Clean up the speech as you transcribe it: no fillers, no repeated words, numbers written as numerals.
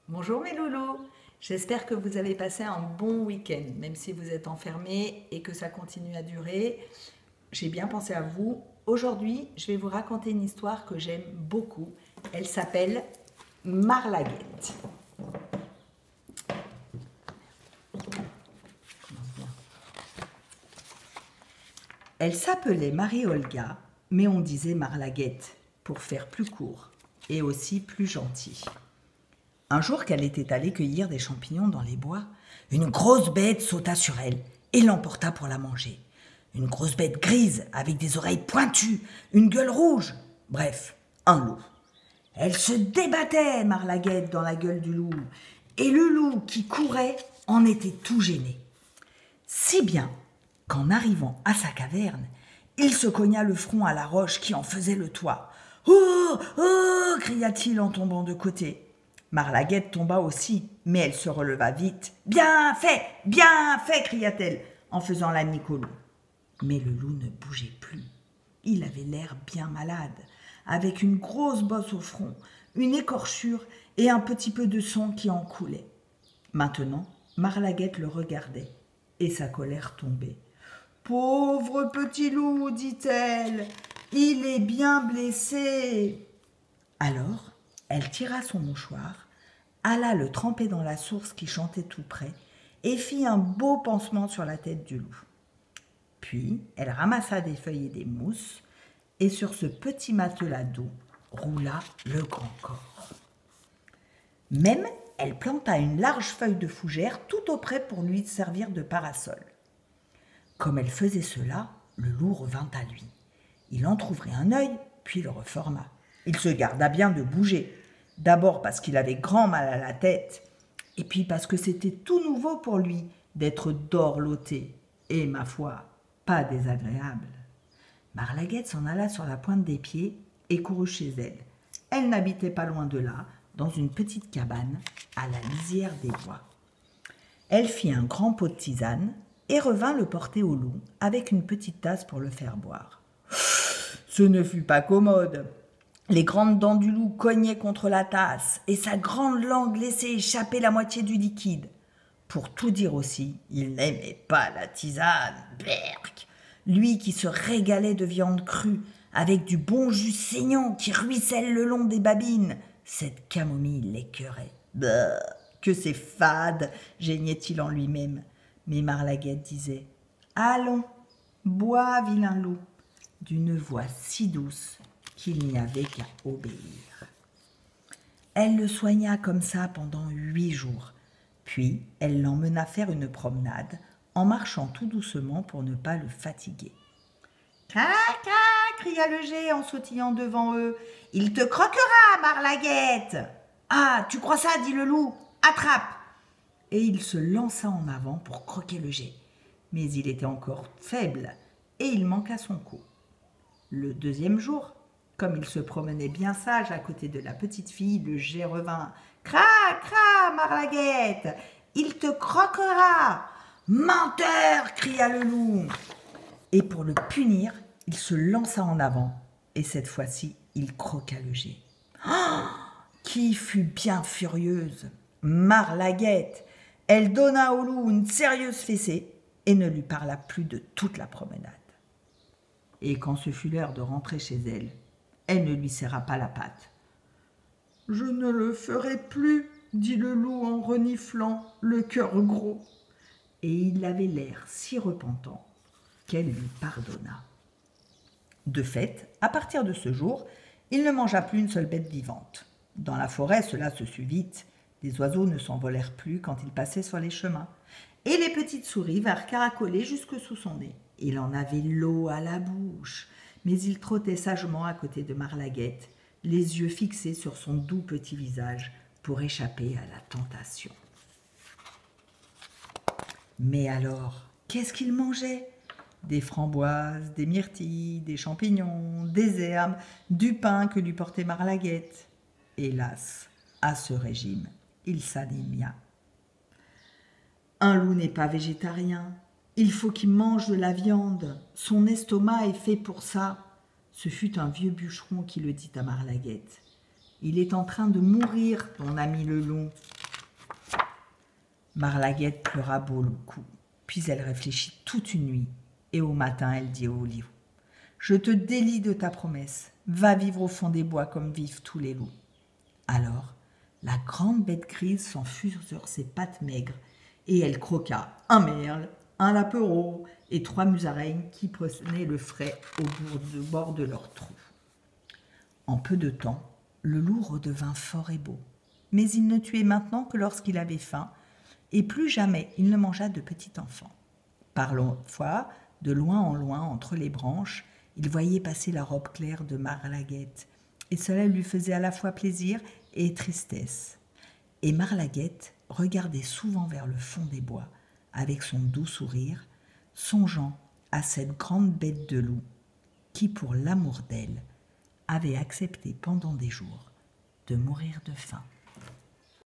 Bonjour mes loulous, j'espère que vous avez passé un bon week-end, même si vous êtes enfermés et que ça continue à durer. J'ai bien pensé à vous. Aujourd'hui, je vais vous raconter une histoire que j'aime beaucoup. Elle s'appelle Marlaguette. Elle s'appelait Marie-Olga, mais on disait Marlaguette pour faire plus court et aussi plus gentil. Un jour qu'elle était allée cueillir des champignons dans les bois, une grosse bête sauta sur elle et l'emporta pour la manger. Une grosse bête grise avec des oreilles pointues, une gueule rouge, bref, un loup. Elle se débattait, Marlaguette, dans la gueule du loup, et le loup qui courait en était tout gêné. Si bien qu'en arrivant à sa caverne, il se cogna le front à la roche qui en faisait le toit. « Oh, oh !» cria-t-il en tombant de côté. Marlaguette tomba aussi, mais elle se releva vite. « Bien fait !» cria-t-elle en faisant la nique au loup. Mais le loup ne bougeait plus. Il avait l'air bien malade, avec une grosse bosse au front, une écorchure et un petit peu de sang qui en coulait. Maintenant, Marlaguette le regardait et sa colère tombait. « Pauvre petit loup, dit-elle, il est bien blessé. » Alors, elle tira son mouchoir, alla le tremper dans la source qui chantait tout près et fit un beau pansement sur la tête du loup. Puis, elle ramassa des feuilles et des mousses et sur ce petit matelas d'eau roula le grand corps. Même, elle planta une large feuille de fougère tout auprès pour lui servir de parasol. Comme elle faisait cela, le loup revint à lui. Il entr'ouvrit un œil, puis le referma. Il se garda bien de bouger, d'abord parce qu'il avait grand mal à la tête, et puis parce que c'était tout nouveau pour lui d'être dorloté, et, ma foi, pas désagréable. Marlaguette s'en alla sur la pointe des pieds et courut chez elle. Elle n'habitait pas loin de là, dans une petite cabane, à la lisière des bois. Elle fit un grand pot de tisane et revint le porter au loup avec une petite tasse pour le faire boire. Ce ne fut pas commode. Les grandes dents du loup cognaient contre la tasse et sa grande langue laissait échapper la moitié du liquide. Pour tout dire aussi, il n'aimait pas la tisane. Berk, lui qui se régalait de viande crue, avec du bon jus saignant qui ruisselle le long des babines. Cette camomille l'écœurait. Que c'est fade, geignait-il en lui-même. Mais Marlaguette disait « Allons, bois, vilain loup !» d'une voix si douce qu'il n'y avait qu'à obéir. Elle le soigna comme ça pendant 8 jours. Puis, elle l'emmena faire une promenade en marchant tout doucement pour ne pas le fatiguer. « Caca !» cria le geai en sautillant devant eux. « Il te croquera, Marlaguette !»« Ah, tu crois ça ?» dit le loup. « Attrape !» Et il se lança en avant pour croquer le geai. Mais il était encore faible et il manqua son coup. Le 2e jour, comme il se promenait bien sage à côté de la petite fille, le geai revint. « Cra, cra, Marlaguette, il te croquera !»« Menteur !» cria le loup. Et pour le punir, il se lança en avant et cette fois-ci, il croqua le geai. Oh, qui fut bien furieuse. Marlaguette, elle donna au loup une sérieuse fessée et ne lui parla plus de toute la promenade. Et quand ce fut l'heure de rentrer chez elle, elle ne lui serra pas la patte. « Je ne le ferai plus, » dit le loup en reniflant, le cœur gros. Et il avait l'air si repentant qu'elle lui pardonna. De fait, à partir de ce jour, il ne mangea plus une seule bête vivante. Dans la forêt, cela se sut vite. Les oiseaux ne s'envolèrent plus quand il passait sur les chemins. Et les petites souris vinrent caracoler jusque sous son nez. Il en avait l'eau à la bouche, mais il trottait sagement à côté de Marlaguette, les yeux fixés sur son doux petit visage pour échapper à la tentation. Mais alors, qu'est-ce qu'il mangeait ? Des framboises, des myrtilles, des champignons, des herbes, du pain que lui portait Marlaguette. Hélas, à ce régime, il s'anémia. Un loup n'est pas végétarien. Il faut qu'il mange de la viande. Son estomac est fait pour ça. Ce fut un vieux bûcheron qui le dit à Marlaguette. Il est en train de mourir, ton ami le loup. Marlaguette pleura beaucoup, puis elle réfléchit toute une nuit, et au matin elle dit au loup : « Je te délie de ta promesse, va vivre au fond des bois comme vivent tous les loups. » Alors, la grande bête grise s'en fut sur ses pattes maigres, et elle croqua un merle, un lapereau et 3 musaraignes qui prenaient le frais au bord de leur trou. En peu de temps, le loup redevint fort et beau, mais il ne tuait maintenant que lorsqu'il avait faim, et plus jamais il ne mangea de petit enfant. Parfois, de loin en loin, entre les branches, il voyait passer la robe claire de Marlaguette, et cela lui faisait à la fois plaisir et tristesse. Et Marlaguette regardait souvent vers le fond des bois, avec son doux sourire, songeant à cette grande bête de loup qui, pour l'amour d'elle, avait accepté pendant des jours de mourir de faim.